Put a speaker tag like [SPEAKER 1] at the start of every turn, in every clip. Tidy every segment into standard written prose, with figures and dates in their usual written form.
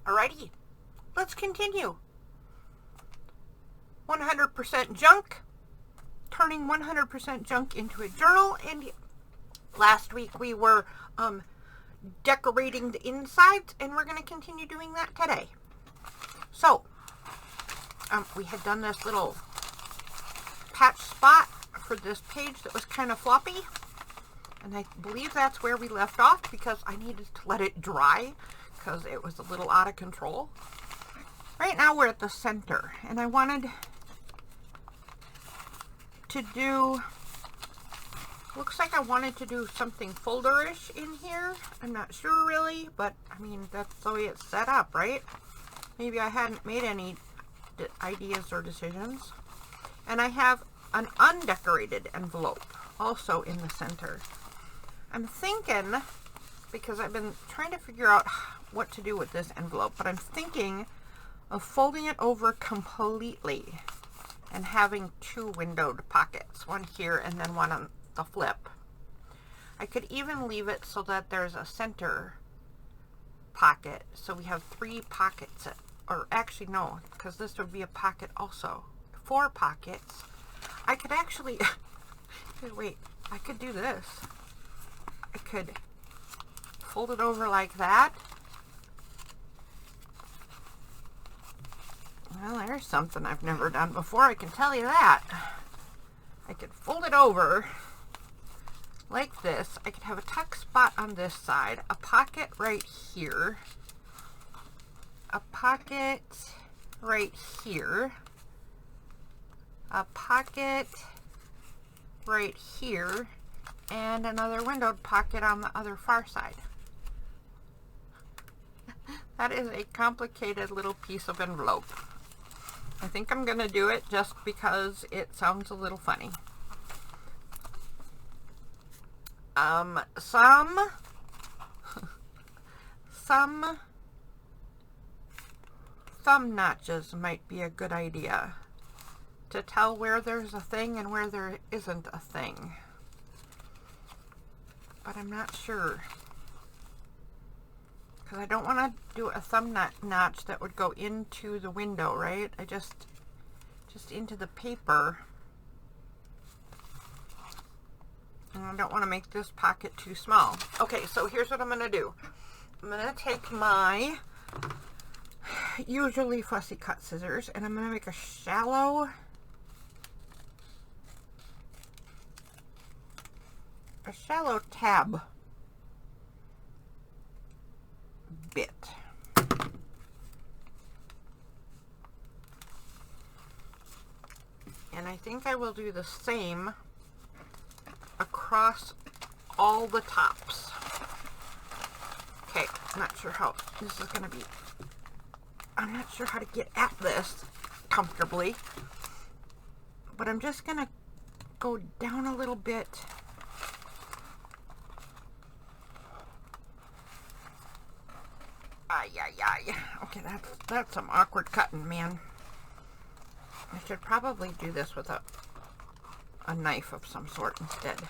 [SPEAKER 1] Alrighty, let's continue. 100% junk, turning 100% junk into a journal. And last week we were decorating the insides, and we're going to continue doing that today. So, we had done this little patch spot for this page that was kind of floppy, and I believe that's where we left off because I needed to let it dry because it was a little out of control. Right now we're at the center, and I wanted to do, looks like I wanted to do something folderish in here. I'm not sure really, but I mean, that's the way it's set up, right? Maybe I hadn't made any ideas or decisions. And I have an undecorated envelope also in the center. I'm thinking, because I've been trying to figure out what to do with this envelope, but I'm thinking of folding it over completely and having two windowed pockets, one here and then one on the flip. I could even leave it so that there's a center pocket, so we have 3 pockets, or actually no, because this would be a pocket also. 4 pockets. I could actually, wait, I could do this. I could fold it over like that. Well, there's something I've never done before, I can tell you that. I could fold it over like this. I could have a tuck spot on this side, a pocket right here, a pocket right here, a pocket right here, and another windowed pocket on the other far side. That is a complicated little piece of envelope. I think I'm going to do it just because it sounds a little funny. Some thumb notches might be a good idea to tell where there's a thing and where there isn't a thing. But I'm not sure. Because I don't want to do a thumb notch that would go into the window, right? I just into the paper. And I don't want to make this pocket too small. Okay, so here's what I'm going to do. I'm going to take my usually fussy cut scissors, and I'm going to make a shallow tab bit. And I think I will do the same across all the tops. Okay, I'm not sure how this is going to be. I'm not sure how to get at this comfortably, but I'm just going to go down a little bit. Okay, that's some awkward cutting, man. I should probably do this with a knife of some sort instead.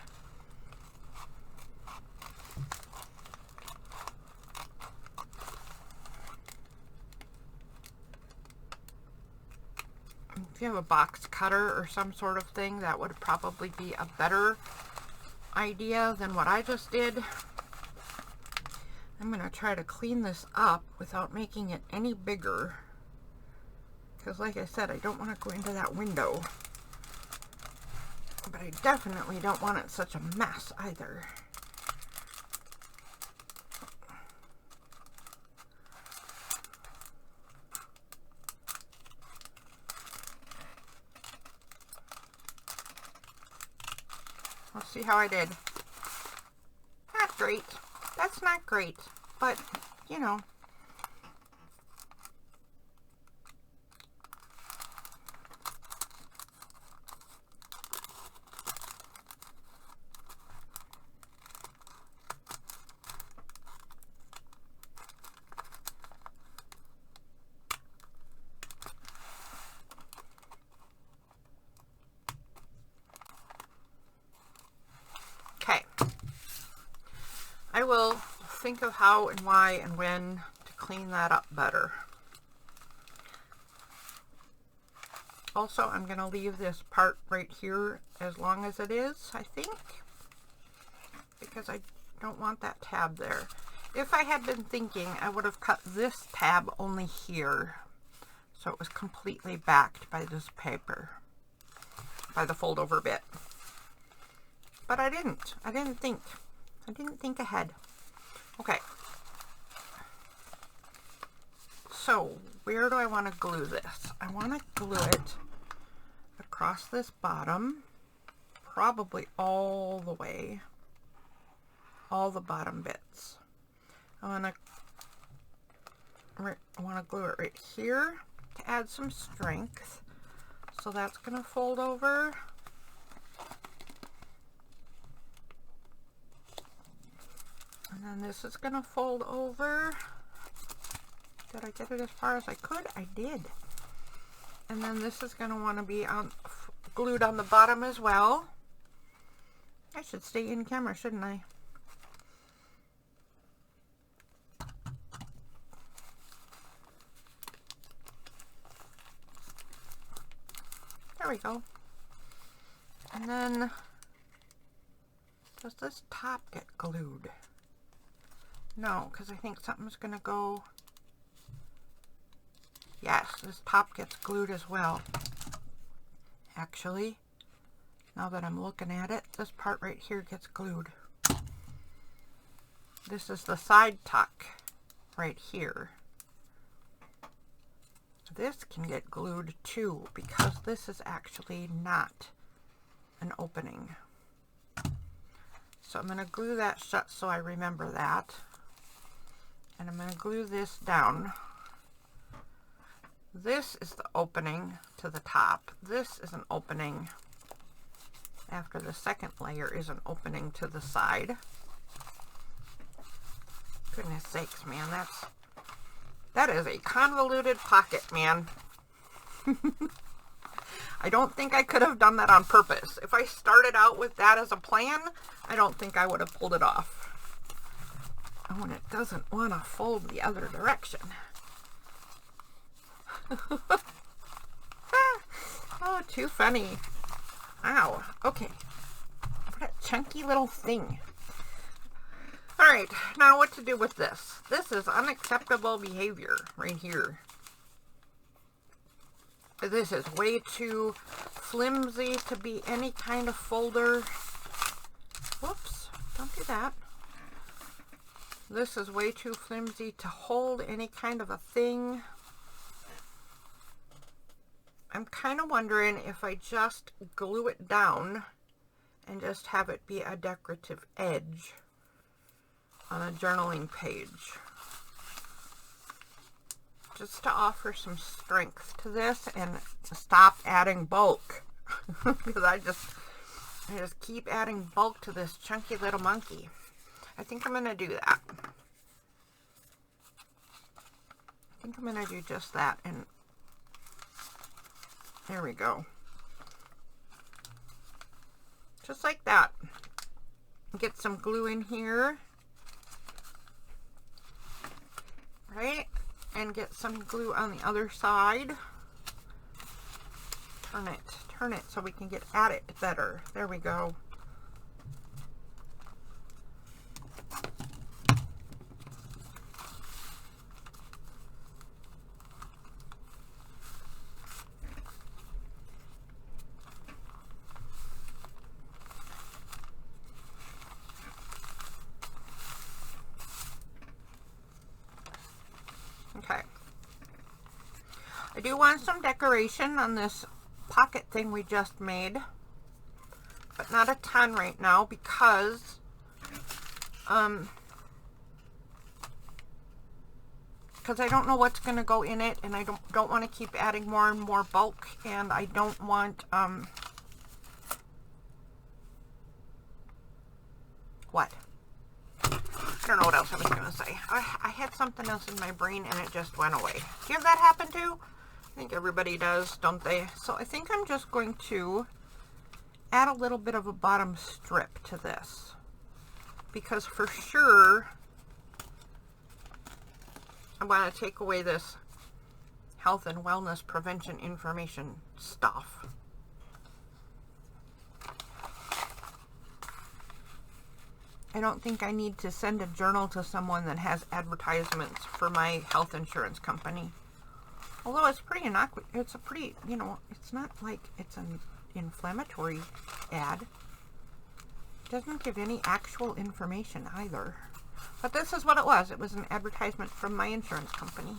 [SPEAKER 1] If you have a box cutter or some sort of thing, that would probably be a better idea than what I just did. I'm going to try to clean this up without making it any bigger. Because like I said, I don't want to go into that window. But I definitely don't want it such a mess either. Let's see how I did. Not great. That's not great, but you know. I will think of how and why and when to clean that up better. Also, I'm going to leave this part right here as long as it is, I think, because I don't want that tab there. If I had been thinking, I would have cut this tab only here, so it was completely backed by this paper, by the fold over bit. But I didn't. I didn't think ahead. Okay. So, where do I want to glue this? I want to glue it across this bottom, probably all the way, all the bottom bits. I want to glue it right here to add some strength. So that's going to fold over. And then this is going to fold over. Did I get it as far as I could? I did. And then this is going to want to be glued on the bottom as well. I should stay in camera, shouldn't I? There we go. And then, does this top get glued? No, because I think something's going to go... Yes, this top gets glued as well. Actually, now that I'm looking at it, this part right here gets glued. This is the side tuck right here. This can get glued too, because this is actually not an opening. So I'm going to glue that shut so I remember that. And I'm going to glue this down. This is the opening to the top. This is an opening after the second layer is an opening to the side. Goodness sakes, man, that is a convoluted pocket, man. I don't think I could have done that on purpose. If I started out with that as a plan, I don't think I would have pulled it off. Oh, and it doesn't want to fold the other direction. Oh, too funny. Ow. Okay. What a chunky little thing. Alright, now what to do with this? This is unacceptable behavior right here. This is way too flimsy to be any kind of folder. Whoops, don't do that. This is way too flimsy to hold any kind of a thing. I'm kind of wondering if I just glue it down and just have it be a decorative edge on a journaling page. Just to offer some strength to this and stop adding bulk. Because I just keep adding bulk to this chunky little monkey. I think I'm going to do that. I think I'm going to do just that. And there we go. Just like that. Get some glue in here. Right? And get some glue on the other side. Turn it so we can get at it better. There we go. Okay. I do want some decoration on this pocket thing we just made, but not a ton right now because I don't know what's going to go in it, and I don't want to keep adding more and more bulk, and I don't want what? I don't know what else I was going to say. I had something else in my brain and it just went away. Do you have that happen too? I think everybody does, don't they? So I think I'm just going to add a little bit of a bottom strip to this. Because for sure, I want to take away this health and wellness prevention information stuff. I don't think I need to send a journal to someone that has advertisements for my health insurance company. Although it's pretty innocuous. It's a pretty, you know, it's not like it's an inflammatory ad. It doesn't give any actual information either. But this is what it was. It was an advertisement from my insurance company.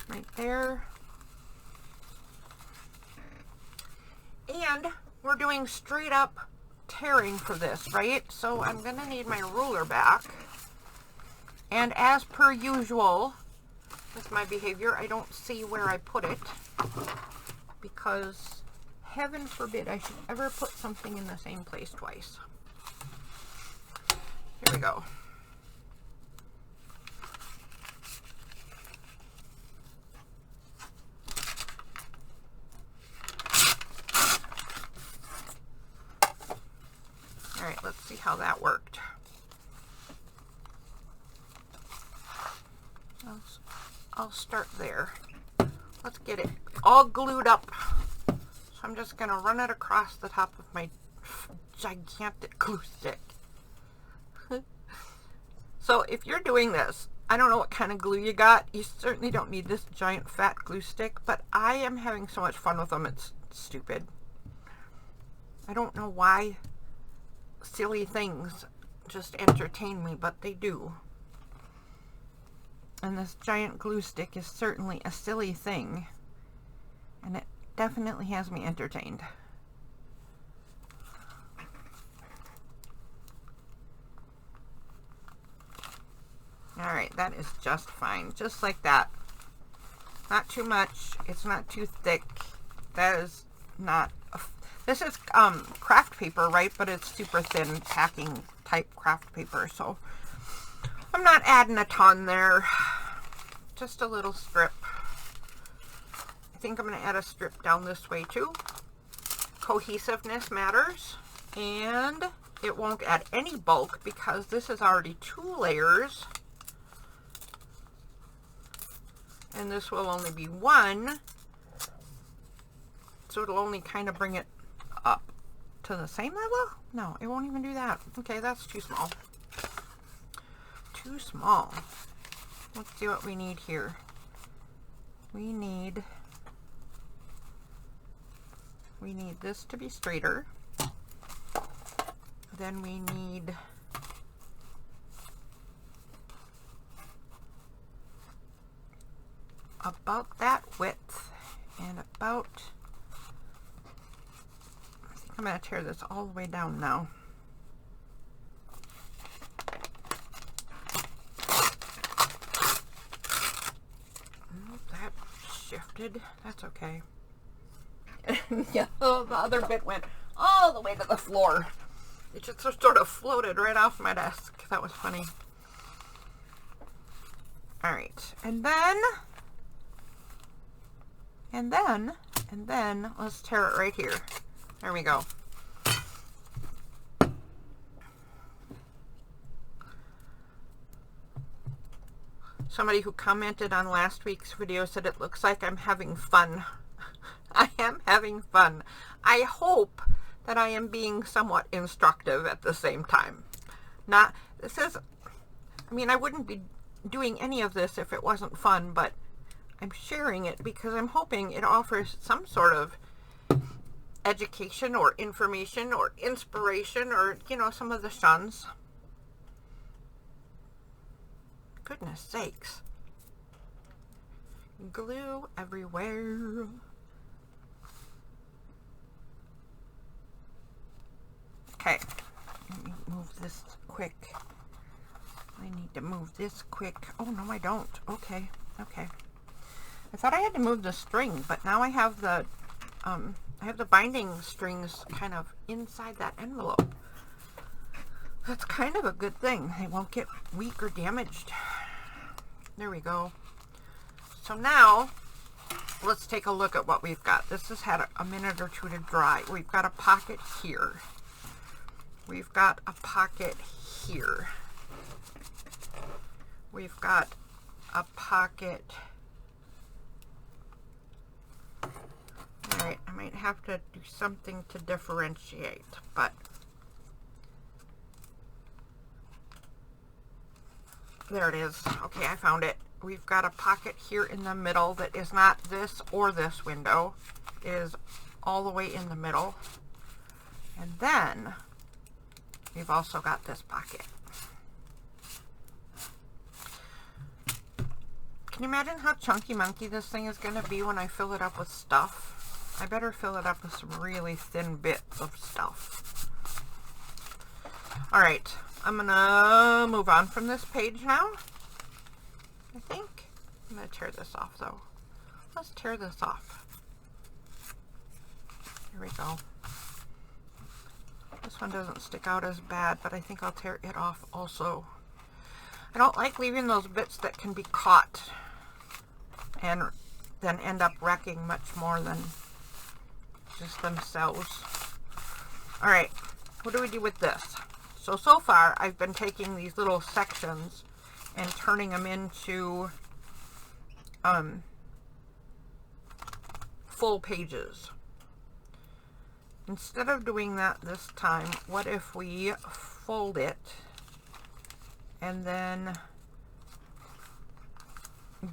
[SPEAKER 1] Right there. And we're doing straight up tearing for this, right? So I'm going to need my ruler back. And as per usual, with my behavior, I don't see where I put it. Because heaven forbid I should ever put something in the same place twice. Here we go. All right, let's see how that worked. I'll start there. Let's get it all glued up. So I'm just going to run it across the top of my gigantic glue stick. So if you're doing this, I don't know what kind of glue you got. You certainly don't need this giant fat glue stick, but I am having so much fun with them. It's stupid. I don't know why silly things just entertain me, but they do. And this giant glue stick is certainly a silly thing, and it definitely has me entertained. Alright, that is just fine. Just like that. Not too much. It's not too thick. That is not... This is craft paper, right? But it's super thin packing type craft paper, so I'm not adding a ton there. Just a little strip. I think I'm going to add a strip down this way too. Cohesiveness matters. And it won't add any bulk because this is already 2 layers. And this will only be 1. So it'll only kind of bring it up to the same level? No, it won't even do that. Okay, that's too small. Too small. Let's see what we need here. We need this to be straighter. Then we need about that width and about... I'm going to tear this all the way down now. That shifted. That's okay. Yeah, the other bit went all the way to the floor. It just sort of floated right off my desk. That was funny. Alright, and then let's tear it right here. There we go. Somebody who commented on last week's video said it looks like I'm having fun. I am having fun. I hope that I am being somewhat instructive at the same time. I mean, I wouldn't be doing any of this if it wasn't fun, but I'm sharing it because I'm hoping it offers some sort of education or information or inspiration or, you know, some of the shuns. Goodness sakes. Glue everywhere. Okay, let me move this quick. I need to move this quick. Oh, no, I don't. Okay, okay. I thought I had to move the string, but now I have the binding strings kind of inside that envelope. That's kind of a good thing. They won't get weak or damaged. There we go. So now, let's take a look at what we've got. This has had a minute or two to dry. We've got a pocket here. We've got a pocket here. we've got a pocket. Alright, I might have to do something to differentiate, but there it is. Okay, I found it. We've got a pocket here in the middle that is not this or this window. It is all the way in the middle. And then we've also got this pocket. Can you imagine how chunky monkey this thing is going to be when I fill it up with stuff? I better fill it up with some really thin bits of stuff. Alright, I'm going to move on from this page now. I think I'm going to tear this off though. Let's tear this off. Here we go. This one doesn't stick out as bad, but I think I'll tear it off also. I don't like leaving those bits that can be caught and then end up wrecking much more than just themselves. Alright, what do we do with this? So far I've been taking these little sections and turning them into full pages. Instead of doing that this time, what if we fold it and then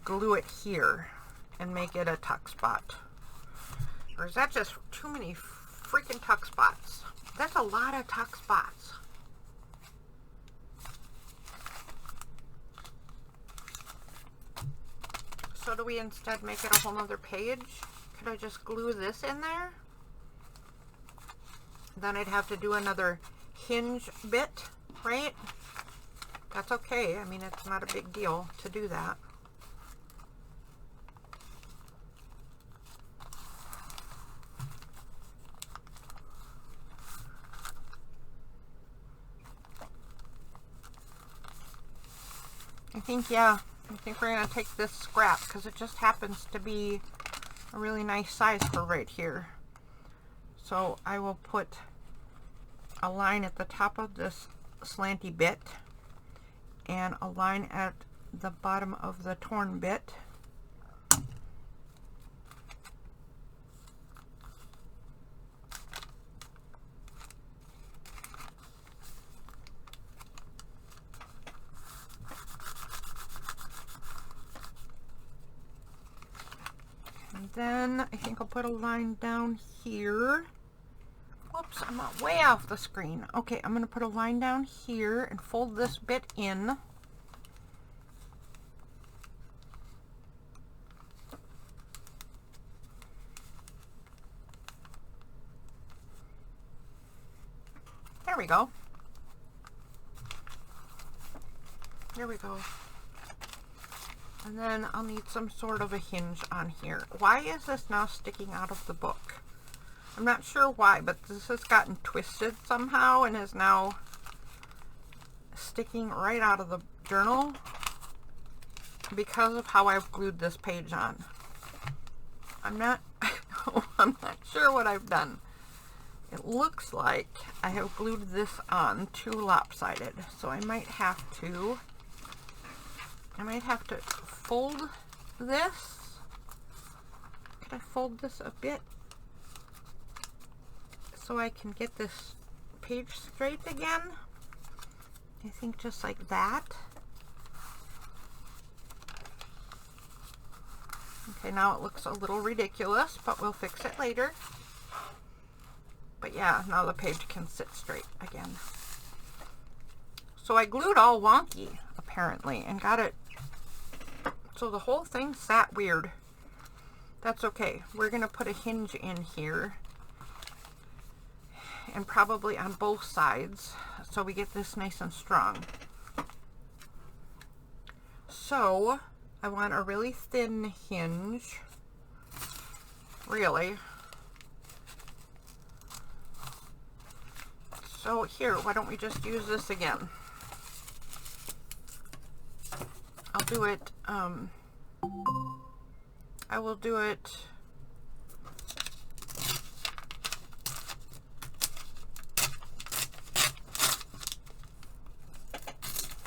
[SPEAKER 1] glue it here and make it a tuck spot? Or is that just too many freaking tuck spots? That's a lot of tuck spots. So do we instead make it a whole nother page? Could I just glue this in there? Then I'd have to do another hinge bit, right? That's okay. I mean, it's not a big deal to do that. I think we're going to take this scrap because it just happens to be a really nice size for right here. So I will put a line at the top of this slanty bit and a line at the bottom of the torn bit. Then I think I'll put a line down here. Whoops, I'm way off the screen. Okay, I'm going to put a line down here and fold this bit in. There we go. There we go. And then I'll need some sort of a hinge on here. Why is this now sticking out of the book? I'm not sure why, but this has gotten twisted somehow and is now sticking right out of the journal because of how I've glued this page on. I'm not sure what I've done. It looks like I have glued this on too lopsided, so I might have to fold this. Could I fold this a bit so I can get this page straight again? I think just like that. Okay, now it looks a little ridiculous, but we'll fix it later. But yeah, now the page can sit straight again. So I glued all wonky, apparently, and got it so the whole thing sat weird. That's okay. We're going to put a hinge in here, and probably on both sides, so we get this nice and strong. So I want a really thin hinge, really. So here, why don't we just use this again? I'll do it, I will do it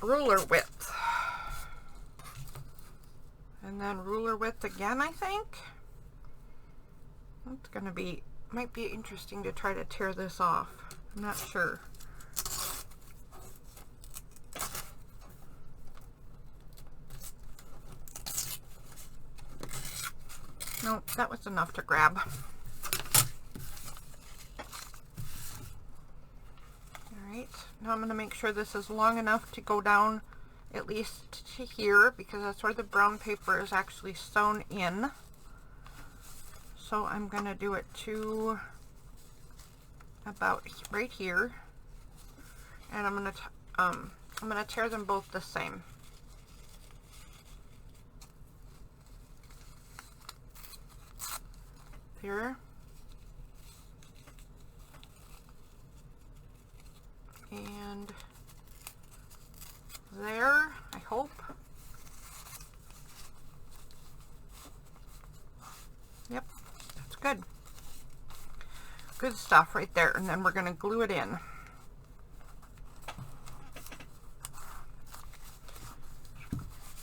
[SPEAKER 1] ruler width. And then ruler width again, I think. It's gonna be, might be interesting to try to tear this off. I'm not sure. Nope, that was enough to grab. Alright, now I'm going to make sure this is long enough to go down at least to here, because that's where the brown paper is actually sewn in. So I'm going to do it to about right here, and I'm going to tear them both the same. Here and there, I hope. Yep, that's good. Good stuff right there. And then we're going to glue it in.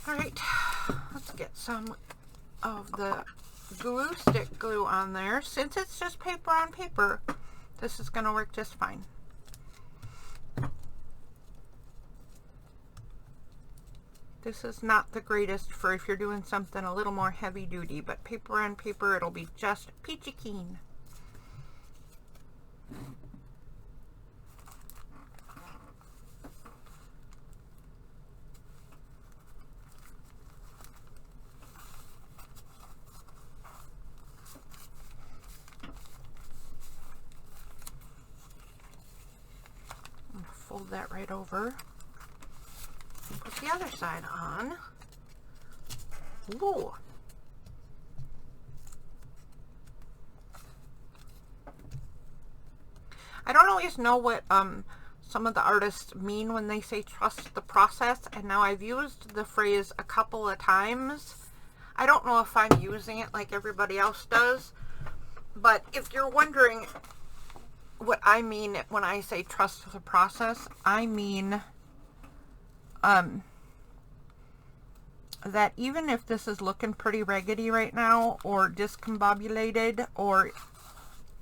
[SPEAKER 1] All right, let's get some of the glue stick glue on there. Since it's just paper on paper, this is going to work just fine. This is not the greatest for if you're doing something a little more heavy duty, but paper on paper, it'll be just peachy keen. Fold that right over. Put the other side on. Whoa. I don't always know what some of the artists mean when they say trust the process, and now I've used the phrase a couple of times. I don't know if I'm using it like everybody else does, but if you're wondering what I mean when I say trust the process, I mean that even if this is looking pretty raggedy right now, or discombobulated, or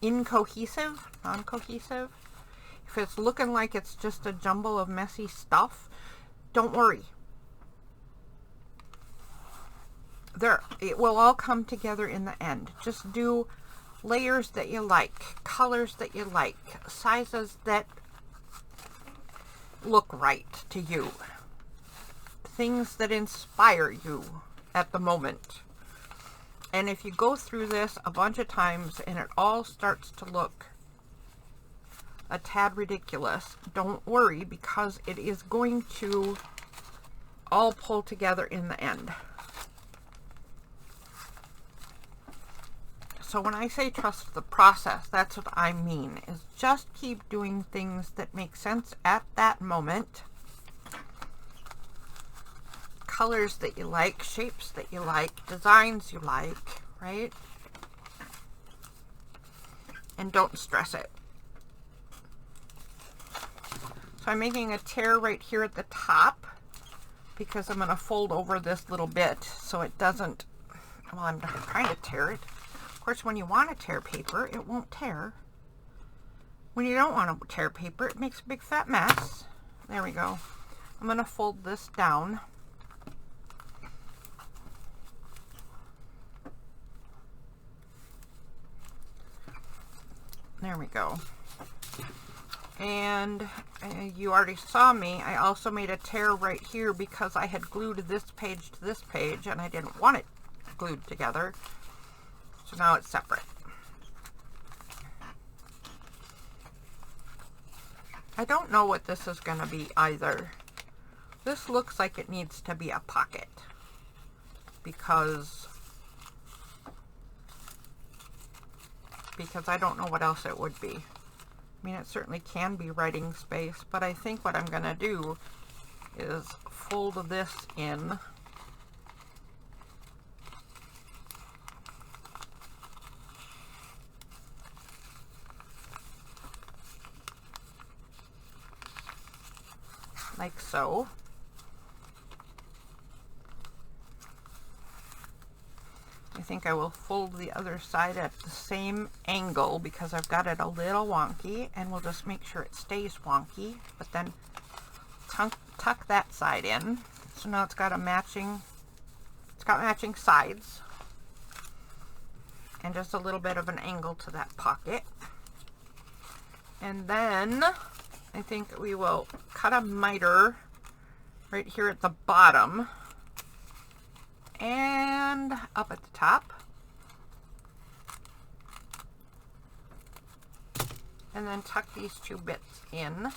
[SPEAKER 1] incohesive, non-cohesive, if it's looking like it's just a jumble of messy stuff, don't worry. It will all come together in the end. Just do layers that you like, colors that you like, sizes that look right to you, things that inspire you at the moment. And if you go through this a bunch of times and it all starts to look a tad ridiculous, don't worry, because it is going to all pull together in the end. So when I say trust the process, that's what I mean, is just keep doing things that make sense at that moment. Colors that you like, shapes that you like, designs you like, right? And don't stress it. So I'm making a tear right here at the top because I'm going to fold over this little bit so it doesn't, well, I'm trying to tear it. Of course, when you want to tear paper, it won't tear. When you don't want to tear paper, it makes a big fat mess. There we go. I'm going to fold this down. There we go. And you already saw me. I also made a tear right here because I had glued this page to this page and I didn't want it glued together. So now it's separate. I don't know what this is going to be either. This looks like it needs to be a pocket because I don't know what else it would be. I mean, it certainly can be writing space, but I think what I'm going to do is fold this in. Like so. I think I will fold the other side at the same angle because I've got it a little wonky, and we'll just make sure it stays wonky, but then tuck that side in. So now it's got matching sides and just a little bit of an angle to that pocket. And then I think we will cut a miter right here at the bottom and up at the top. And then tuck these two bits in.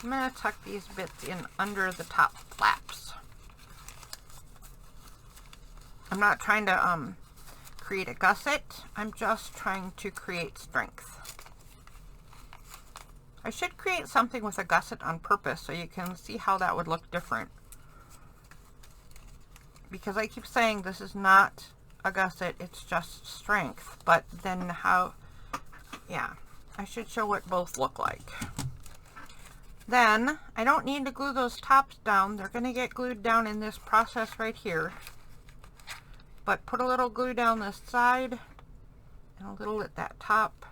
[SPEAKER 1] I'm going to tuck these bits in under the top flaps. I'm not trying to create a gusset. I'm just trying to create strength. I should create something with a gusset on purpose so you can see how that would look different. Because I keep saying this is not a gusset, it's just strength. But then how, yeah, I should show what both look like. Then, I don't need to glue those tops down. They're going to get glued down in this process right here. But put a little glue down this side and a little at that top.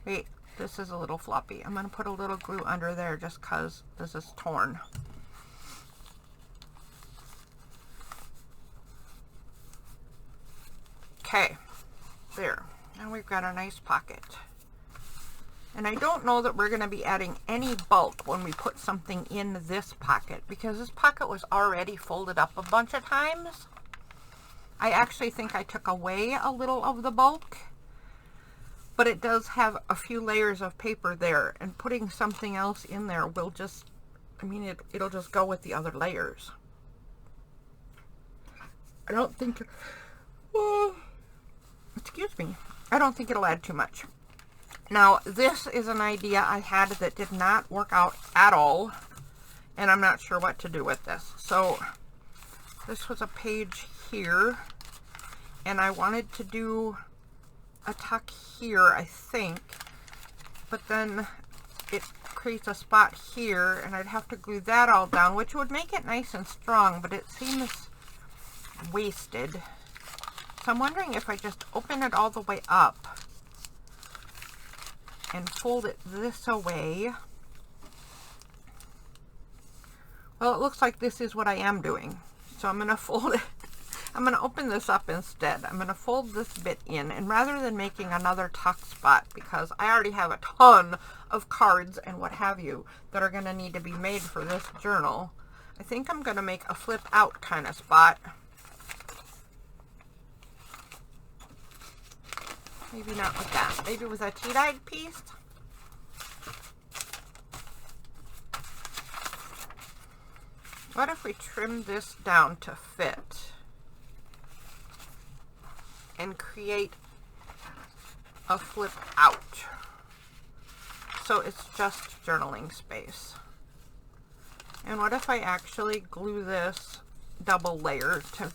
[SPEAKER 1] Wait, this is a little floppy. I'm going to put a little glue under there just because this is torn. Okay, there. Now we've got a nice pocket. And I don't know that we're going to be adding any bulk when we put something in this pocket, because this pocket was already folded up a bunch of times. I actually think I took away a little of the bulk, but it does have a few layers of paper there, and putting something else in there will just, I mean, it'll just go with the other layers. I don't think, excuse me, I don't think it'll add too much. Now, this is an idea I had that did not work out at all, and I'm not sure what to do with this. So, this was a page here, and I wanted to do a tuck here, I think, but then it creates a spot here, and I'd have to glue that all down, which would make it nice and strong, but it seems wasted. So I'm wondering if I just open it all the way up and fold it this away. Well, it looks like this is what I am doing. So I'm going to fold it. I'm going to open this up instead. I'm going to fold this bit in, and rather than making another tuck spot, because I already have a ton of cards and what have you that are going to need to be made for this journal, I think I'm going to make a flip out kind of spot. Maybe not with that. Maybe with a tea-dyed piece. What if we trim this down to fit and create a flip out so it's just journaling space? And what if I actually glue this double layer to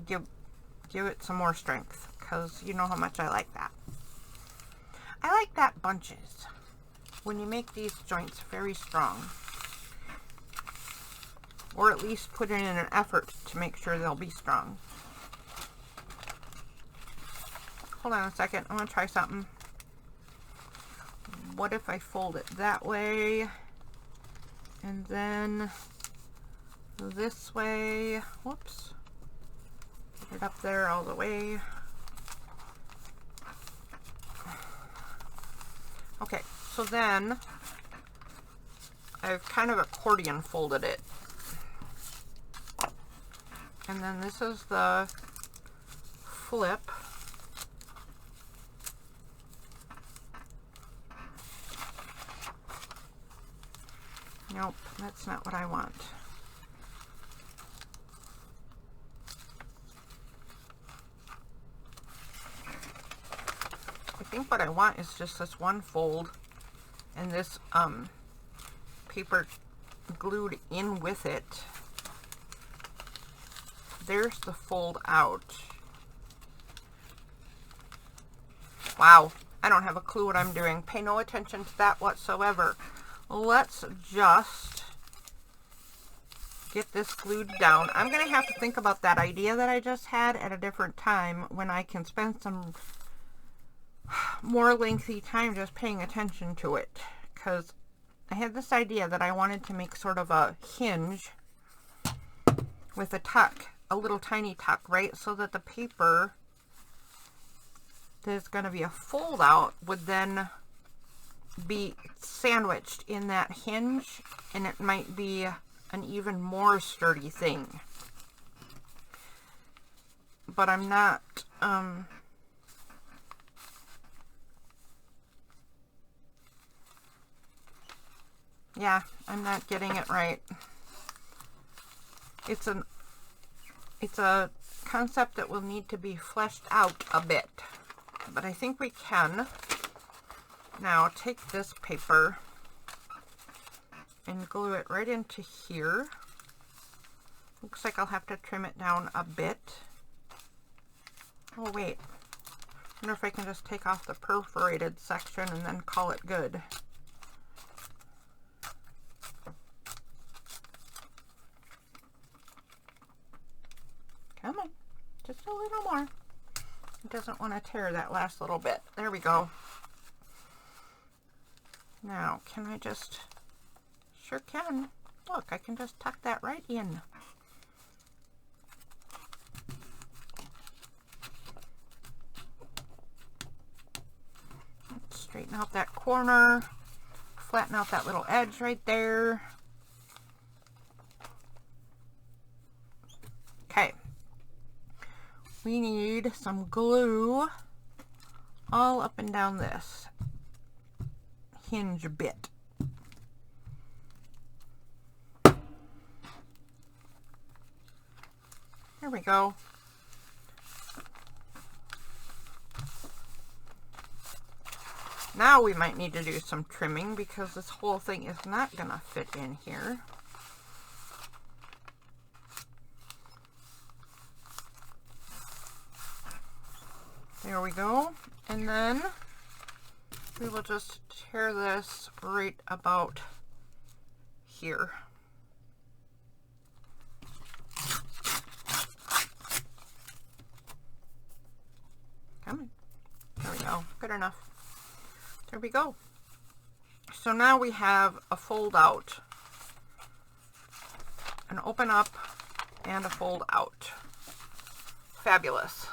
[SPEAKER 1] give it some more strength? Because you know how much I like that. I like that bunches when you make these joints very strong, or at least put in an effort to make sure they'll be strong. Hold on a second, I want to try something. What if I fold it that way and then this way? Whoops. Put it up there all the way. Okay, so then I've kind of accordion folded it. And then this is the flip. Nope, that's not what I want. I think what I want is just this one fold and this paper glued in with it. There's the fold out. Wow, I don't have a clue what I'm doing. Pay no attention to that whatsoever. Let's just get this glued down. I'm going to have to think about that idea that I just had at a different time when I can spend some more lengthy time just paying attention to it, because I had this idea that I wanted to make sort of a hinge with a tuck, a little tiny tuck, right? So that the paper there's going to be a fold out would then be sandwiched in that hinge, and it might be an even more sturdy thing. But I'm not yeah, I'm not getting it right. It's a concept that will need to be fleshed out a bit, but I think we can. Now take this paper and glue it right into here. Looks like I'll have to trim it down a bit. Oh wait, I wonder if I can just take off the perforated section and then call it good. Come on, just a little more. It doesn't want to tear that last little bit. There we go. Now, can I just, sure can. Look, I can just tuck that right in. Let's straighten out that corner, flatten out that little edge right there. Okay. We need some glue all up and down this hinge bit. There we go. Now we might need to do some trimming because this whole thing is not gonna fit in here. There we go. And then we will just tear this right about here. Come on. There we go. Good enough. There we go. So now we have a fold out, an open up, and a fold out. Fabulous.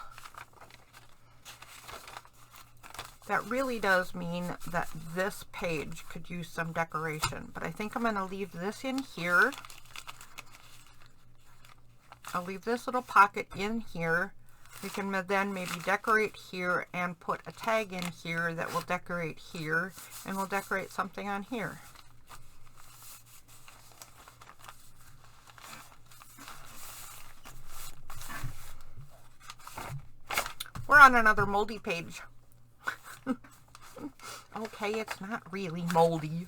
[SPEAKER 1] That really does mean that this page could use some decoration, but I think I'm going to leave this in here. I'll leave this little pocket in here. We can then maybe decorate here and put a tag in here that will decorate here, and we'll decorate something on here. We're on another moldy page. Okay, it's not really moldy.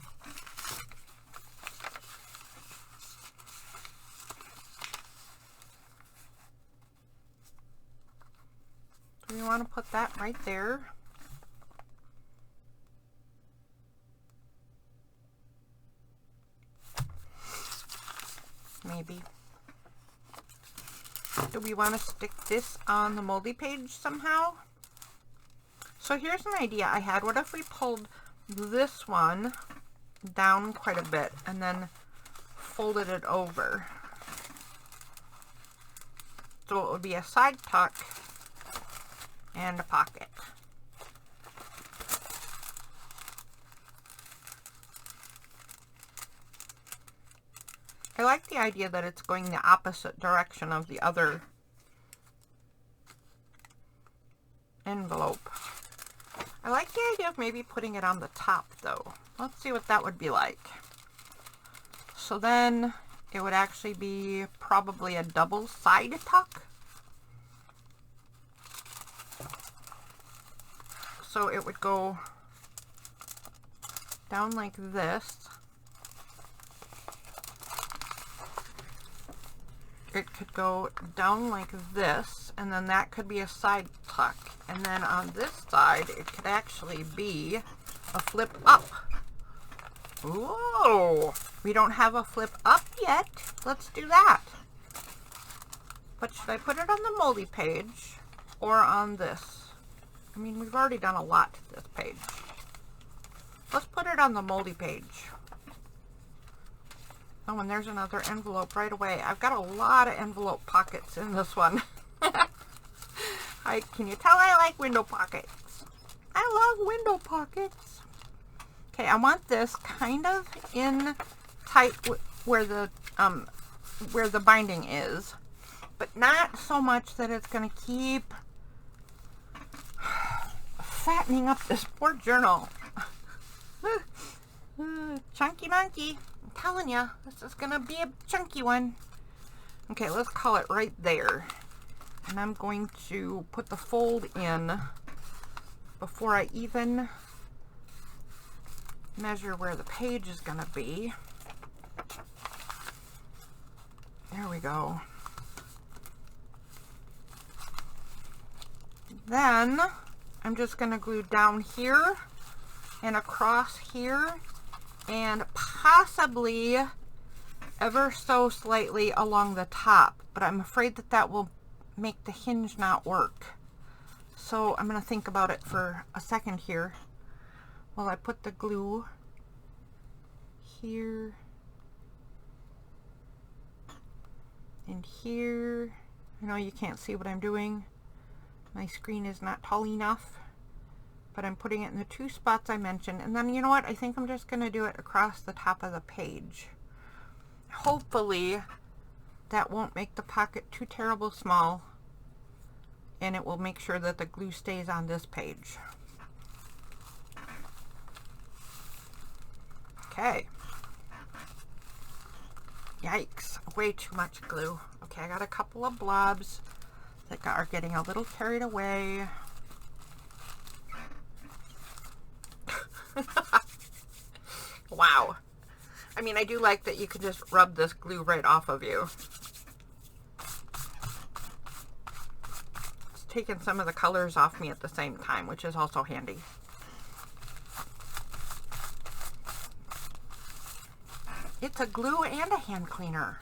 [SPEAKER 1] Do we want to put that right there? Maybe. Do we want to stick this on the moldy page somehow? So here's an idea I had. What if we pulled this one down quite a bit and then folded it over? So it would be a side tuck and a pocket. I like the idea that it's going the opposite direction of the other envelope. I like the idea of maybe putting it on the top though. Let's see what that would be like. So then it would actually be probably a double side tuck. So it would go down like this. It could go down like this, and then that could be a side tuck. And then on this side, it could actually be a flip up. Whoa! We don't have a flip up yet. Let's do that. But should I put it on the moldy page or on this? I mean, we've already done a lot to this page. Let's put it on the moldy page. Oh, and there's another envelope right away. I've got a lot of envelope pockets in this one. Can you tell I like window pockets? I love window pockets. Okay, I want this kind of in tight where the binding is, but not so much that it's going to keep fattening up this poor journal. Chunky monkey. I'm telling you, this is going to be a chunky one. Okay, let's call it right there. And I'm going to put the fold in before I even measure where the page is going to be. There we go. Then I'm just going to glue down here and across here and possibly ever so slightly along the top, but I'm afraid that that will make the hinge not work. So I'm going to think about it for a second here while I put the glue here and here. I know you can't see what I'm doing. My screen is not tall enough, but I'm putting it in the two spots I mentioned. And then, you know what? I think I'm just going to do it across the top of the page. Hopefully that won't make the pocket too terrible small, and it will make sure that the glue stays on this page. Okay. Yikes, way too much glue. Okay, I got a couple of blobs that are getting a little carried away. Wow. I mean, I do like that you can just rub this glue right off of you. It's taking some of the colors off me at the same time, which is also handy. It's a glue and a hand cleaner.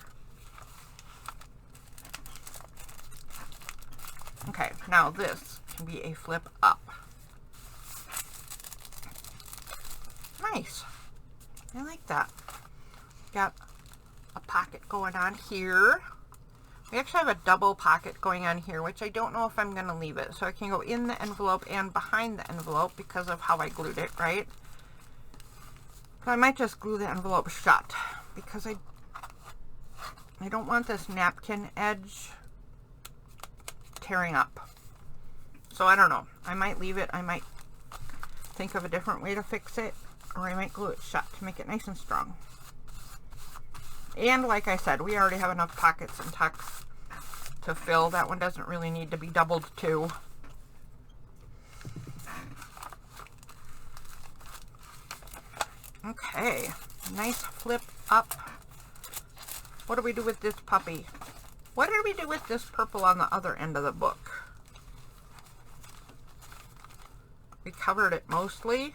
[SPEAKER 1] Okay, now this can be a flip up. Nice. I like that. Got a pocket going on here. We actually have a double pocket going on here, which I don't know if I'm going to leave it. So I can go in the envelope and behind the envelope because of how I glued it, right? But I might just glue the envelope shut because I don't want this napkin edge tearing up. So I don't know. I might leave it. I might think of a different way to fix it, or I might glue it shut to make it nice and strong. And like I said, we already have enough pockets and tucks to fill. That one doesn't really need to be doubled too. Okay, nice flip up. What do we do with this puppy? What did we do with this purple on the other end of the book? We covered it mostly.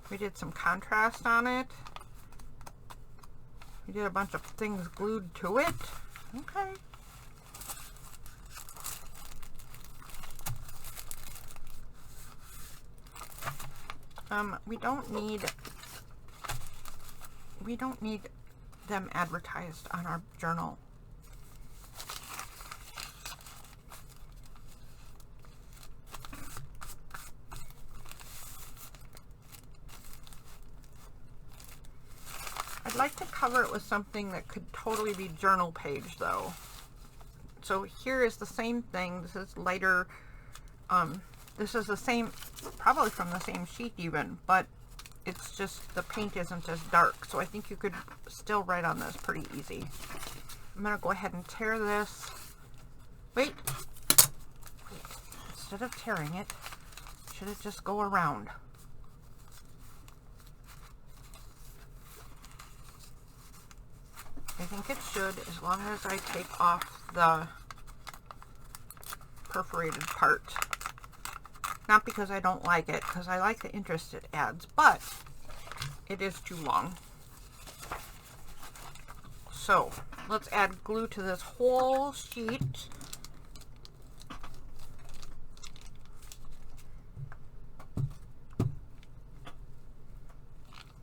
[SPEAKER 1] We did some contrast on it. We did a bunch of things glued to it. Okay. We don't need them advertised on our journal. I'd like to cover it with something that could totally be journal page though. So here is the same thing. This is lighter. This is the same, probably from the same sheet even, but it's just the paint isn't as dark. So I think you could still write on this pretty easy. I'm going to go ahead and tear this. Wait. Instead of tearing it, should it just go around? I think it should, as long as I take off the perforated part. Not because I don't like it, because I like the interest it adds, but it is too long. so let's add glue to this whole sheet.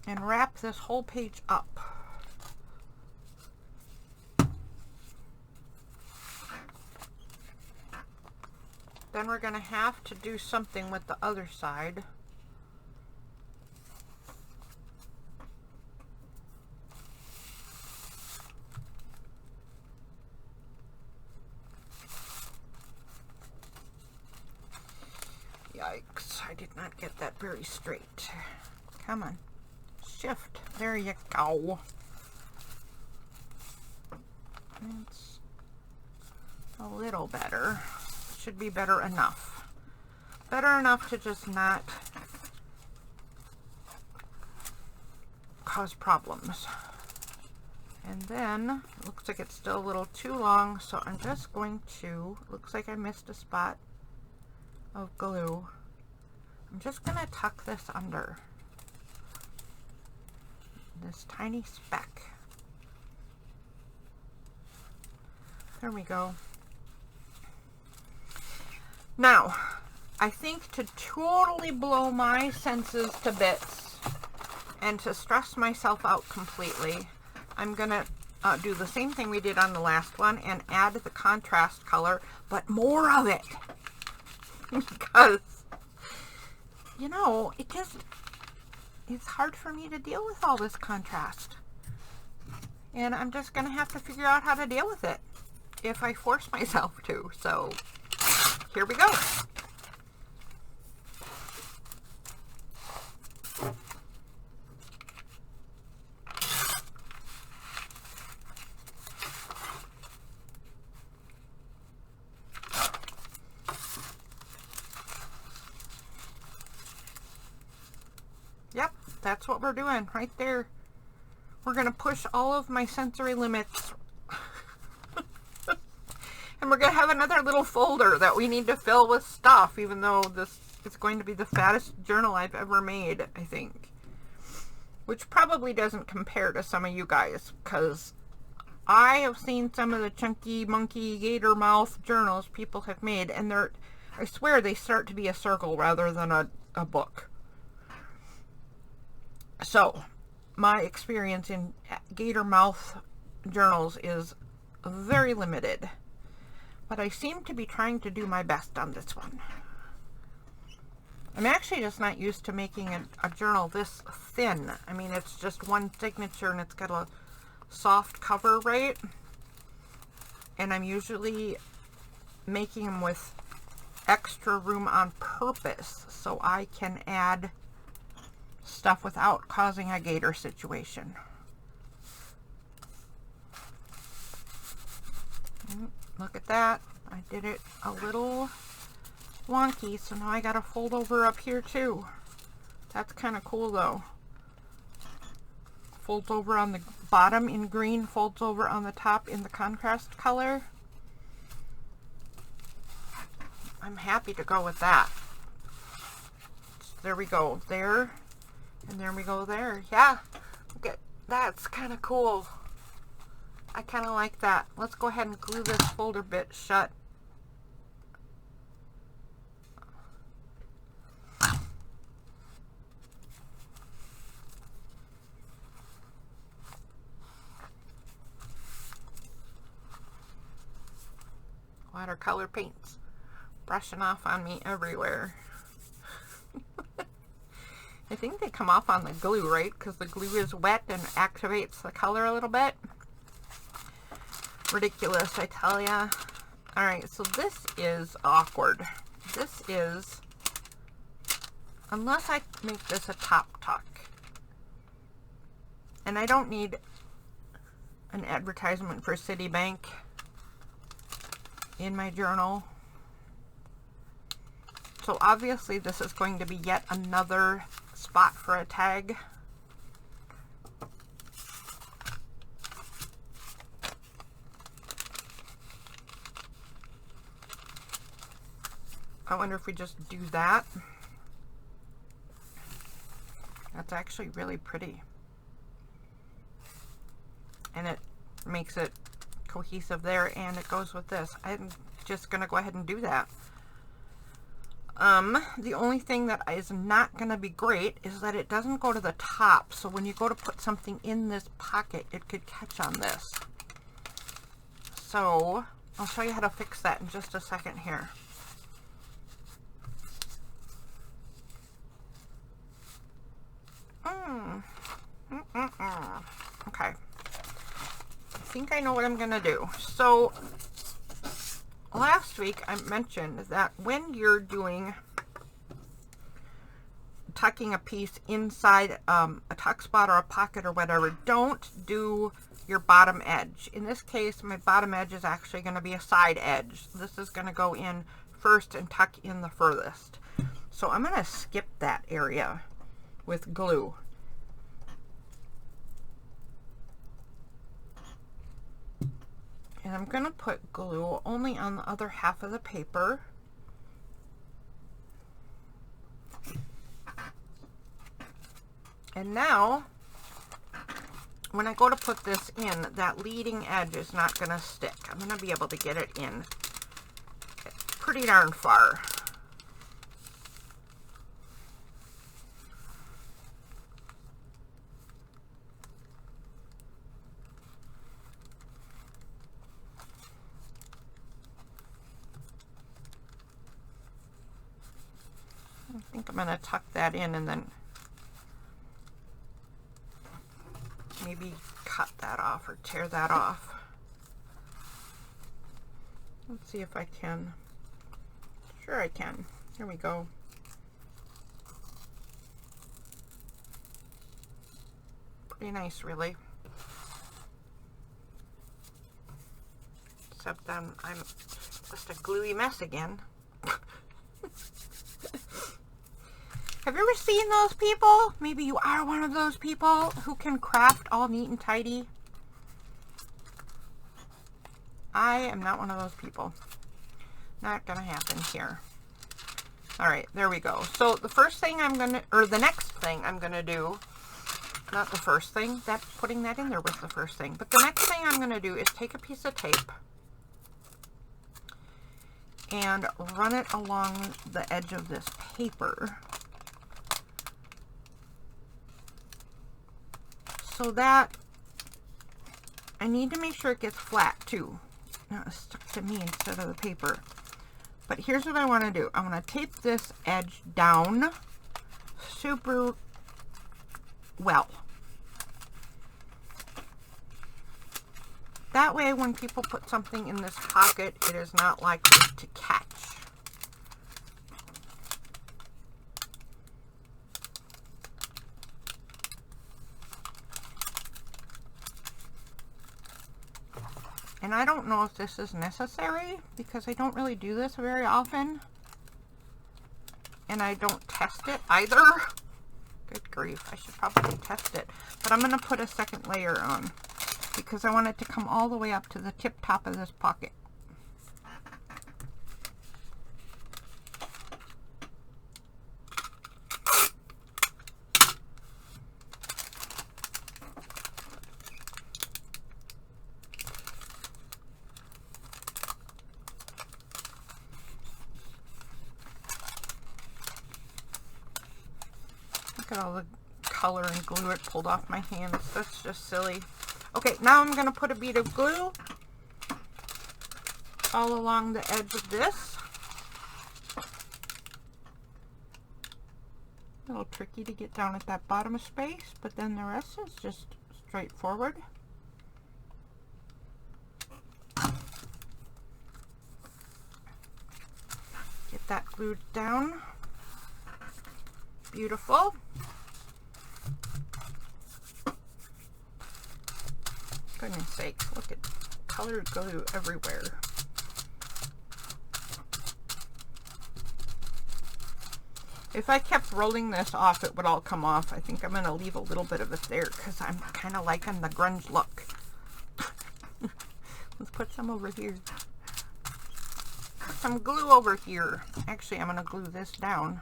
[SPEAKER 1] And wrap this whole page up. Then we're going to have to do something with the other side. Yikes, I did not get that very straight. Come on. Shift. There you go. It's a little better. Should be better enough. Better enough to just not cause problems. And then, it looks like it's still a little too long, so I'm just going to, looks like I missed a spot of glue. I'm just going to tuck this under. This tiny speck. There we go. Now, I think to totally blow my senses to bits and to stress myself out completely, I'm going to do the same thing we did on the last one and add the contrast color, but more of it. Because, you know, it's hard for me to deal with all this contrast. And I'm just going to have to figure out how to deal with it if I force myself to. So, here we go. Yep, that's what we're doing right there. We're going to push all of my sensory limits. And we're going to have another little folder that we need to fill with stuff, even though this is going to be the fattest journal I've ever made, I think. Which probably doesn't compare to some of you guys, because I have seen some of the chunky monkey gator mouth journals people have made, and I swear they start to be a circle rather than a book. So, my experience in gator mouth journals is very limited. But I seem to be trying to do my best on this one. I'm actually just not used to making a journal this thin. I mean, it's just one signature and it's got a soft cover, right? And I'm usually making them with extra room on purpose so I can add stuff without causing a gator situation. Look at that. I did it a little wonky, so now I gotta fold over up here too. That's kind of cool though. Folds over on the bottom in green, folds over on the top in the contrast color. I'm happy to go with that. There we go there, and there we go there. Yeah, okay, that's kind of cool. I kind of like that. Let's go ahead and glue this folder bit shut. Watercolor paints brushing off on me everywhere. I think they come off on the glue, right? Because the glue is wet and activates the color a little bit. Ridiculous, I tell ya. Alright, so this is awkward. This is, unless I make this a top tuck, and I don't need an advertisement for Citibank in my journal. So obviously this is going to be yet another spot for a tag. I wonder if we just do that. That's actually really pretty. And it makes it cohesive there, and it goes with this. I'm just gonna go ahead and do that. The only thing that is not gonna be great is that it doesn't go to the top, so when you go to put something in this pocket, it could catch on this. So I'll show you how to fix that in just a second here. Okay, I think I know what I'm gonna do. So last week I mentioned that when you're doing tucking a piece inside a tuck spot or a pocket or whatever, don't do your bottom edge. In this case, my bottom edge is actually going to be a side edge. This is going to go in first and tuck in the furthest. So I'm going to skip that area with glue. And I'm going to put glue only on the other half of the paper. And now, when I go to put this in, that leading edge is not going to stick. I'm going to be able to get it in pretty darn far. I think I'm going to tuck that in and then maybe cut that off or tear that off. Let's see if I can. Sure I can. Here we go. Pretty nice, really. Except I'm just a gluey mess again. Have you ever seen those people? Maybe you are one of those people who can craft all neat and tidy. I am not one of those people. Not gonna happen here. All right, there we go. So the first thing I'm gonna, or the next thing I'm gonna do, not the first thing, that putting that in there was the first thing, but the next thing I'm gonna do is take a piece of tape and run it along the edge of this paper, so that I need to make sure it gets flat too. Now it's stuck to me instead of the paper. But here's what I want to do. I want to tape this edge down super well. That way when people put something in this pocket, it is not likely to catch. And I don't know if this is necessary because I don't really do this very often. And I don't test it either. Good grief, I should probably test it. But I'm going to put a second layer on because I want it to come all the way up to the tip top of this pocket. Look at all the color and glue it pulled off my hands. That's just silly. Okay, now I'm going to put a bead of glue all along the edge of this. A little tricky to get down at that bottom space, but then the rest is just straightforward. Get that glued down. Beautiful. Goodness sakes, look at colored glue everywhere. If I kept rolling this off, it would all come off. I think I'm going to leave a little bit of it there because I'm kind of liking the grunge look. Let's put some over here. Some glue over here. Actually, I'm going to glue this down.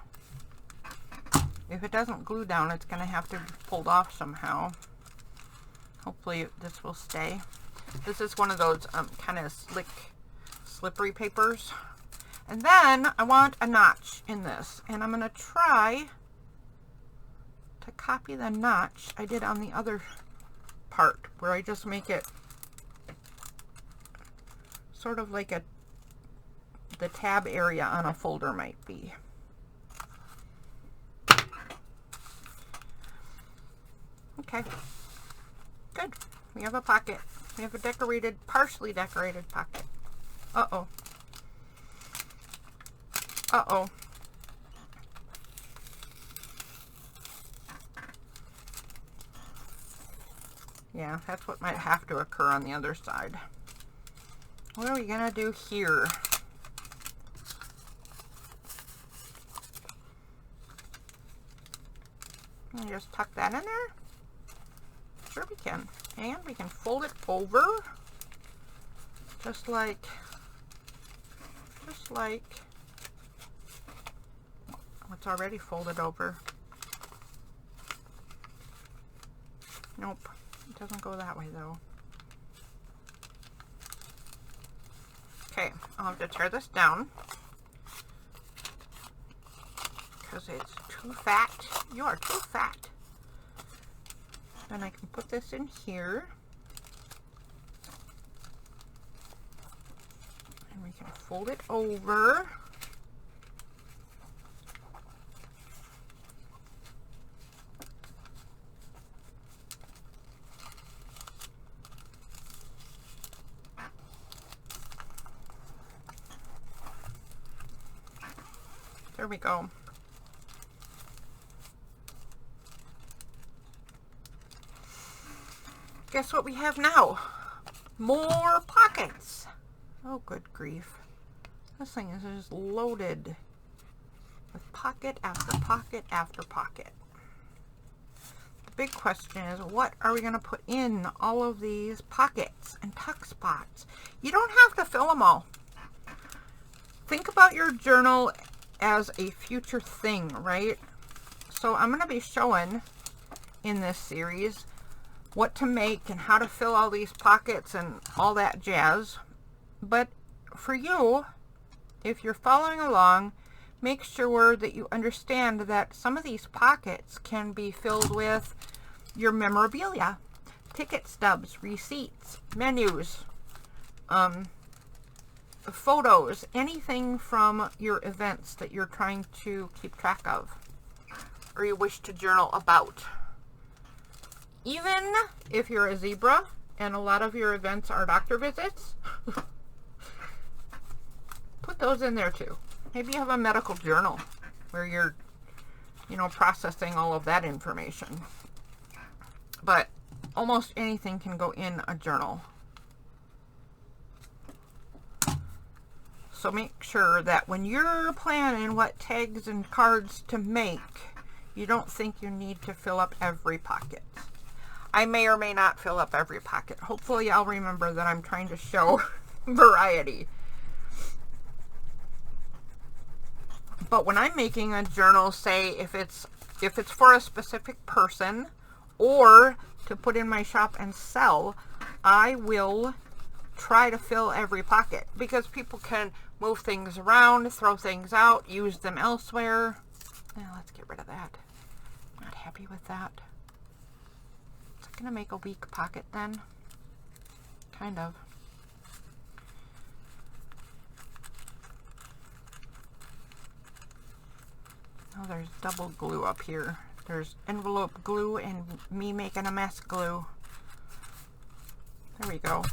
[SPEAKER 1] If it doesn't glue down, it's going to have to be pulled off somehow. Hopefully this will stay. This is one of those kind of slick, slippery papers. And then I want a notch in this. And I'm going to try to copy the notch I did on the other part, where I just make it sort of like the tab area on a folder might be. Okay, good. We have a pocket. We have a decorated, partially decorated pocket. Uh-oh. Uh-oh. Yeah, that's what might have to occur on the other side. What are we gonna do here? And just tuck that in there? Sure we can. And we can fold it over. Just like what's already folded over. Nope. It doesn't go that way though. Okay, I'll have to tear this down because it's too fat. You are too fat. Then I can put this in here. And we can fold it over. There we go. Guess what we have now? More pockets. Oh, good grief. This thing is just loaded with pocket after pocket after pocket. The big question is, what are we going to put in all of these pockets and tuck spots? You don't have to fill them all. Think about your journal as a future thing, right? So I'm going to be showing in this series what to make and how to fill all these pockets and all that jazz. But for you, if you're following along, make sure that you understand that some of these pockets can be filled with your memorabilia, ticket stubs, receipts, menus, photos, anything from your events that you're trying to keep track of or you wish to journal about. Even if you're a zebra and a lot of your events are doctor visits, put those in there too. Maybe you have a medical journal where you're, you know, processing all of that information. But almost anything can go in a journal. So make sure that when you're planning what tags and cards to make, you don't think you need to fill up every pocket. I may or may not fill up every pocket. Hopefully I'll remember that I'm trying to show variety. But when I'm making a journal, say if it's for a specific person or to put in my shop and sell, I will try to fill every pocket because people can move things around, throw things out, use them elsewhere. Now let's get rid of that. Not happy with that. Is it going to make a weak pocket then? Kind of. Oh, there's double glue up here. There's envelope glue and me making a mess glue. There we go.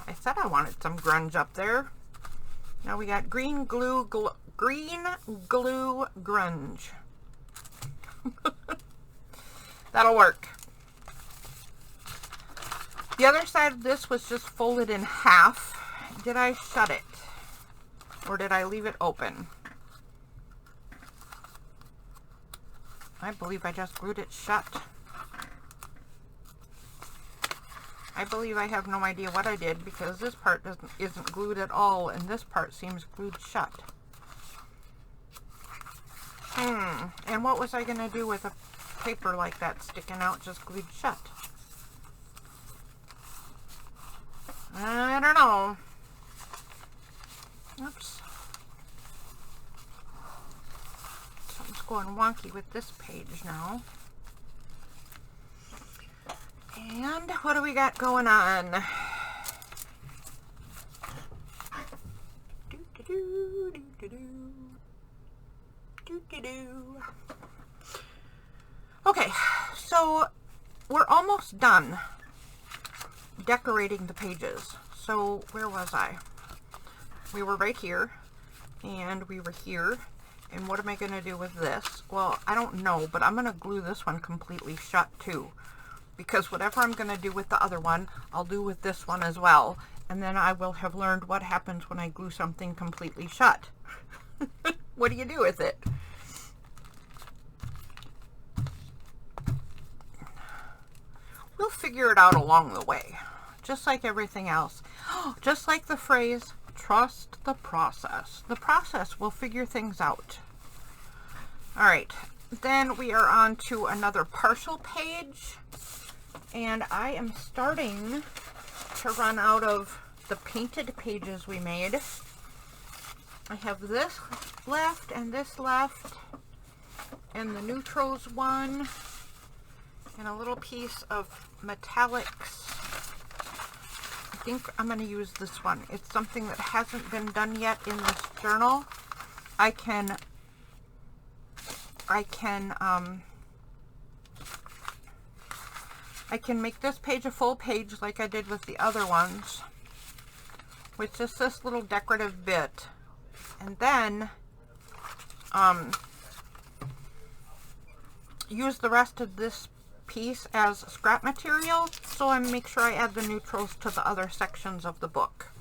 [SPEAKER 1] I said I wanted some grunge up there. Now we got green glue grunge. That'll work. The other side of this was just folded in half. Did I shut it? Or did I leave it open? I believe I just glued it shut. I believe I have no idea what I did because this part isn't glued at all and this part seems glued shut. And what was I going to do with a paper like that sticking out just glued shut? going wonky with this page now. And what do we got going on? Okay, so we're almost done decorating the pages. So where was I? We were right here, and we were here. And what am I going to do with this? Well, I don't know, but I'm going to glue this one completely shut too. Because whatever I'm going to do with the other one, I'll do with this one as well. And then I will have learned what happens when I glue something completely shut. What do you do with it? We'll figure it out along the way. Just like everything else. Just like the phrase, trust the process. The process will figure things out. All right. Then we are on to another partial page. And I am starting to run out of the painted pages we made. I have this left and this left, and the neutrals one, and a little piece of metallics. I think I'm going to use this one. It's something that hasn't been done yet in this journal. I can make this page a full page like I did with the other ones, with just this little decorative bit, and then use the rest of this piece as scrap material, so I make sure I add the neutrals to the other sections of the book.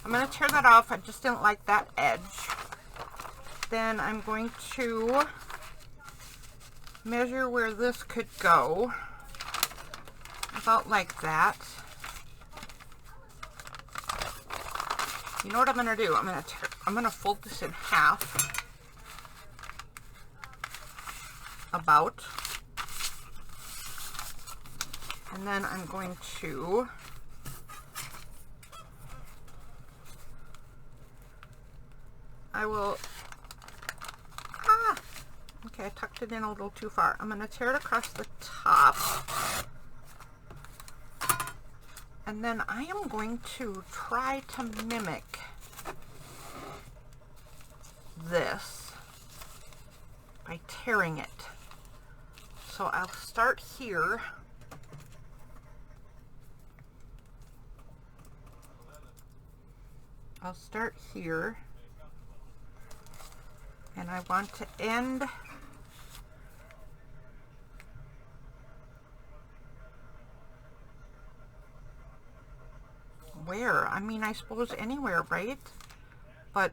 [SPEAKER 1] I'm going to tear that off. I just didn't like that edge. Then I'm going to measure where this could go. About like that. You know what I'm going to do? I'm going to fold this in half. About. And then I'm going to okay, I tucked it in a little too far. I'm going to tear it across the top. And then I am going to try to mimic this by tearing it. So I'll start here. I'll start here. And I want to end where? I mean, I suppose anywhere, right? But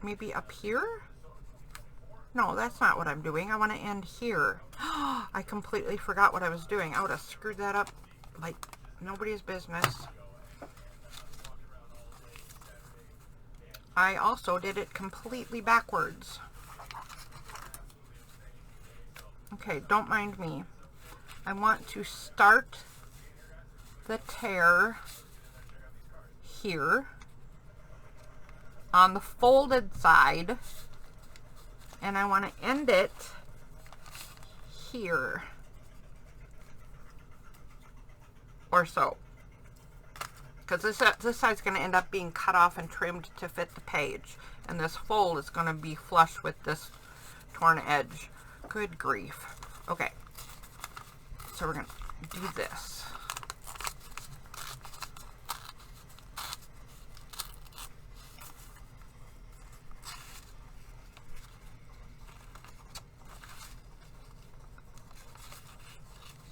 [SPEAKER 1] maybe up here? No, that's not what I'm doing. I want to end here. I completely forgot what I was doing. I would have screwed that up like nobody's business. I also did it completely backwards. Okay, don't mind me. I want to start the tear here on the folded side, and I want to end it here or so, because this side's going to end up being cut off and trimmed to fit the page, and this fold is going to be flush with this torn edge. Good grief. Okay, so we're going to do this.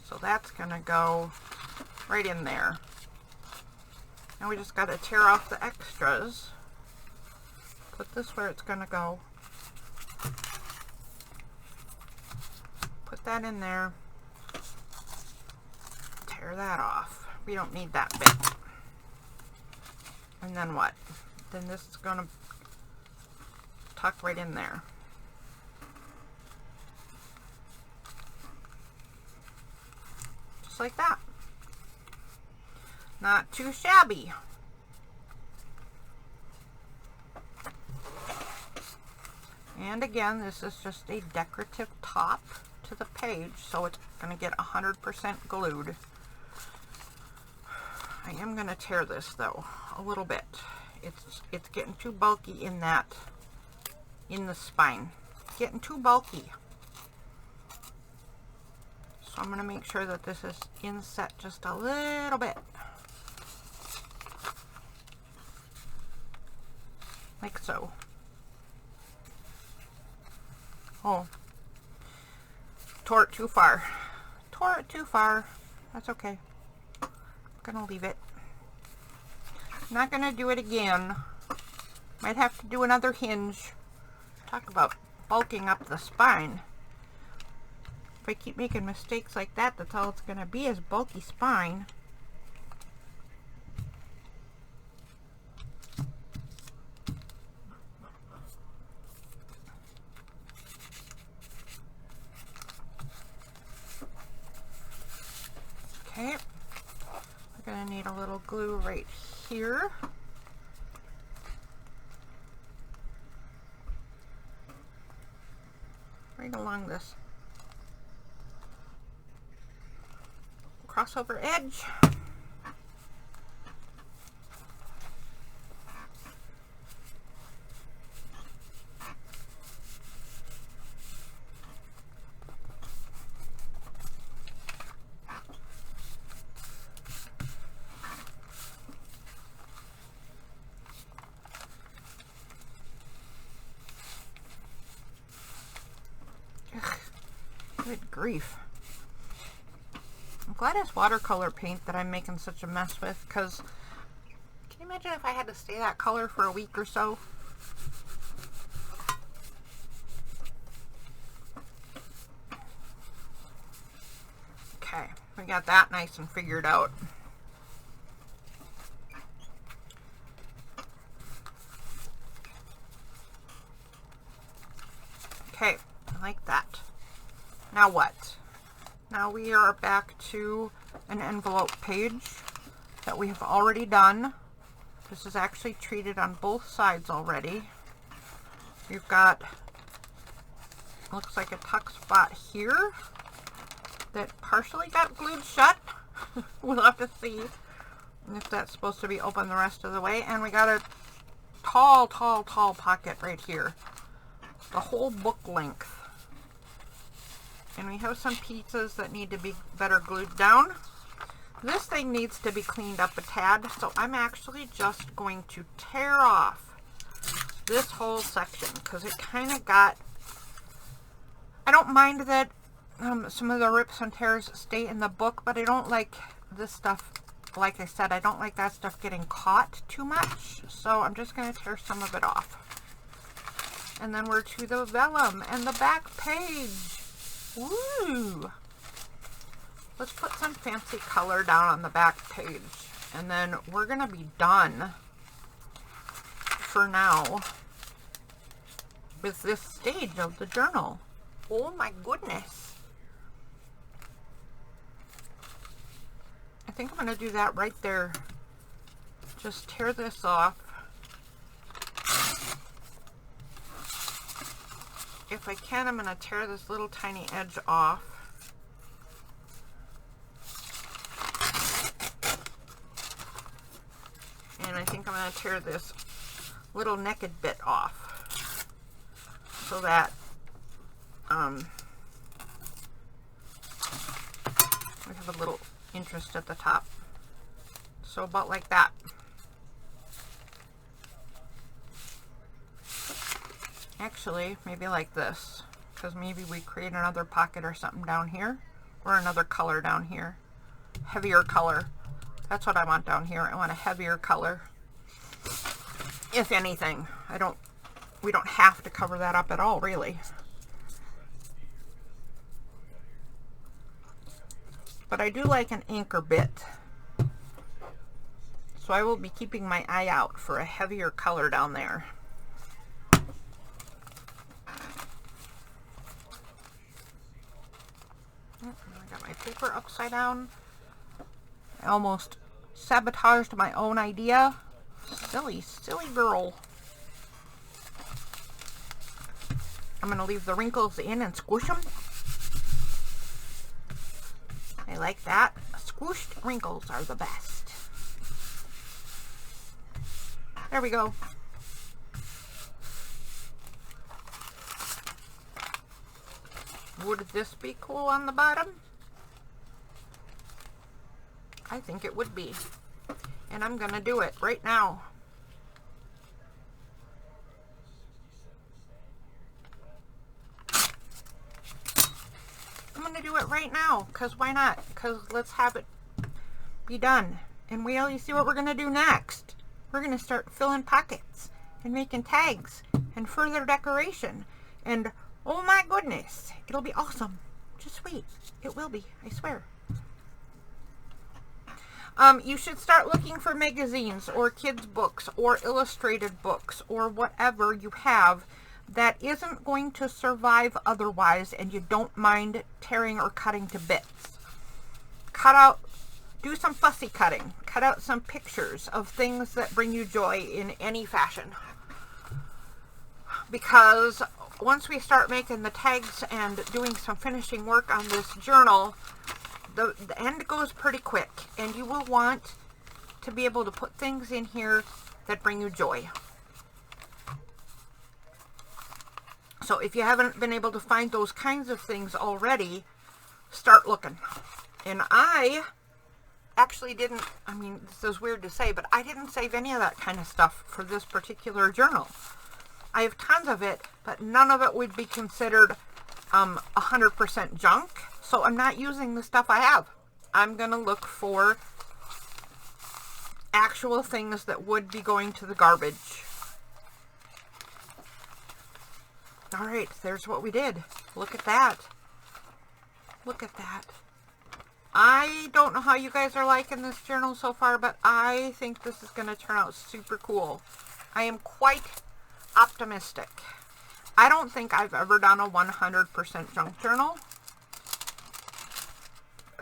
[SPEAKER 1] So that's going to go right in there. Now we just got to tear off the extras. Put this where it's going to go. Put that in there. Tear that off. We don't need that bit. And then what? Then this is going to tuck right in there. Just like that. Not too shabby. And again, this is just a decorative top to the page, so it's going to get 100% glued. I am going to tear this though a little bit. It's getting too bulky in the spine. Getting too bulky. So I'm going to make sure that this is inset just a little bit. Like so. Oh. Tore it too far. Tore it too far. That's okay. I'm gonna leave it. Not gonna do it again. Might have to do another hinge. Talk about bulking up the spine. If I keep making mistakes like that, that's all it's gonna be, is bulky spine. Okay, we're going to need a little glue right here. Right along this crossover edge. Good grief. I'm glad it's watercolor paint that I'm making such a mess with, because can you imagine if I had to stay that color for a week or so? Okay, we got that nice and figured out. Okay, I like that. Now what? Now we are back to an envelope page that we have already done. This is actually treated on both sides already. We've got, looks like a tuck spot here that partially got glued shut. We'll have to see if that's supposed to be open the rest of the way. And we got a tall pocket right here. The whole book length. And we have some pieces that need to be better glued down. This thing needs to be cleaned up a tad, so I'm actually just going to tear off this whole section because it kind of got, I don't mind that some of the rips and tears stay in the book, but I don't like this stuff, like I said, I don't like that stuff getting caught too much, so I'm just going to tear some of it off. And then we're to the vellum and the back page. Woo! Let's put some fancy color down on the back page, and then we're gonna be done for now with this stage of the journal. Oh my goodness. I think I'm gonna do that right there. Just tear this off. If I can, I'm going to tear this little tiny edge off. And I think I'm going to tear this little naked bit off so that we have a little interest at the top. So about like that. Actually, maybe like this, because maybe we create another pocket or something down here, or another color down here. Heavier color. That's what I want down here. I want a heavier color. If anything, we don't have to cover that up at all, really. But I do like an anchor bit. So I will be keeping my eye out for a heavier color down there. I got my paper upside down. I almost sabotaged my own idea. Silly girl. I'm going to leave the wrinkles in and squish them. I like that. Squished wrinkles are the best. There we go. Would this be cool on the bottom? I think it would be. And I'm going to do it right now. I'm going to do it right now, because why not? Because let's have it be done. And wait till you see what we're going to do next. We're going to start filling pockets and making tags and further decoration. And oh my goodness, it'll be awesome. Just wait. It will be, I swear. You should start looking for magazines or kids' books or illustrated books or whatever you have that isn't going to survive otherwise, and you don't mind tearing or cutting to bits. Cut out, do some fussy cutting. Cut out some pictures of things that bring you joy in any fashion. Because once we start making the tags and doing some finishing work on this journal, the end goes pretty quick, and you will want to be able to put things in here that bring you joy. So if you haven't been able to find those kinds of things already, start looking. And I actually didn't, I mean, this is weird to say, but I didn't save any of that kind of stuff for this particular journal. I have tons of it, but none of it would be considered 100% junk. So I'm not using the stuff I have. I'm going to look for actual things that would be going to the garbage. All right, there's what we did. Look at that. Look at that. I don't know how you guys are liking this journal so far, but I think this is going to turn out super cool. I am quite optimistic. I don't think I've ever done a 100% junk journal.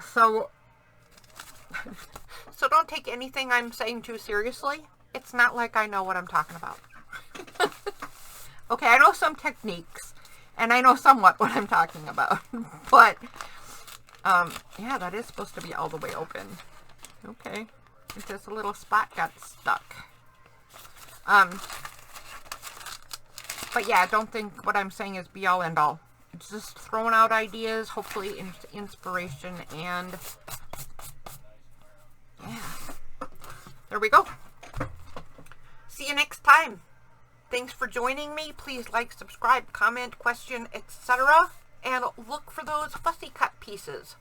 [SPEAKER 1] So don't take anything I'm saying too seriously. It's not like I know what I'm talking about. Okay, I know some techniques, and I know somewhat what I'm talking about, but, yeah, that is supposed to be all the way open. Okay, it's just a little spot got stuck. But yeah, don't think what I'm saying is be all end all. It's just throwing out ideas, hopefully inspiration, and yeah, there we go. See you next time. Thanks for joining me. Please like, subscribe, comment, question, etc. And look for those fussy cut pieces.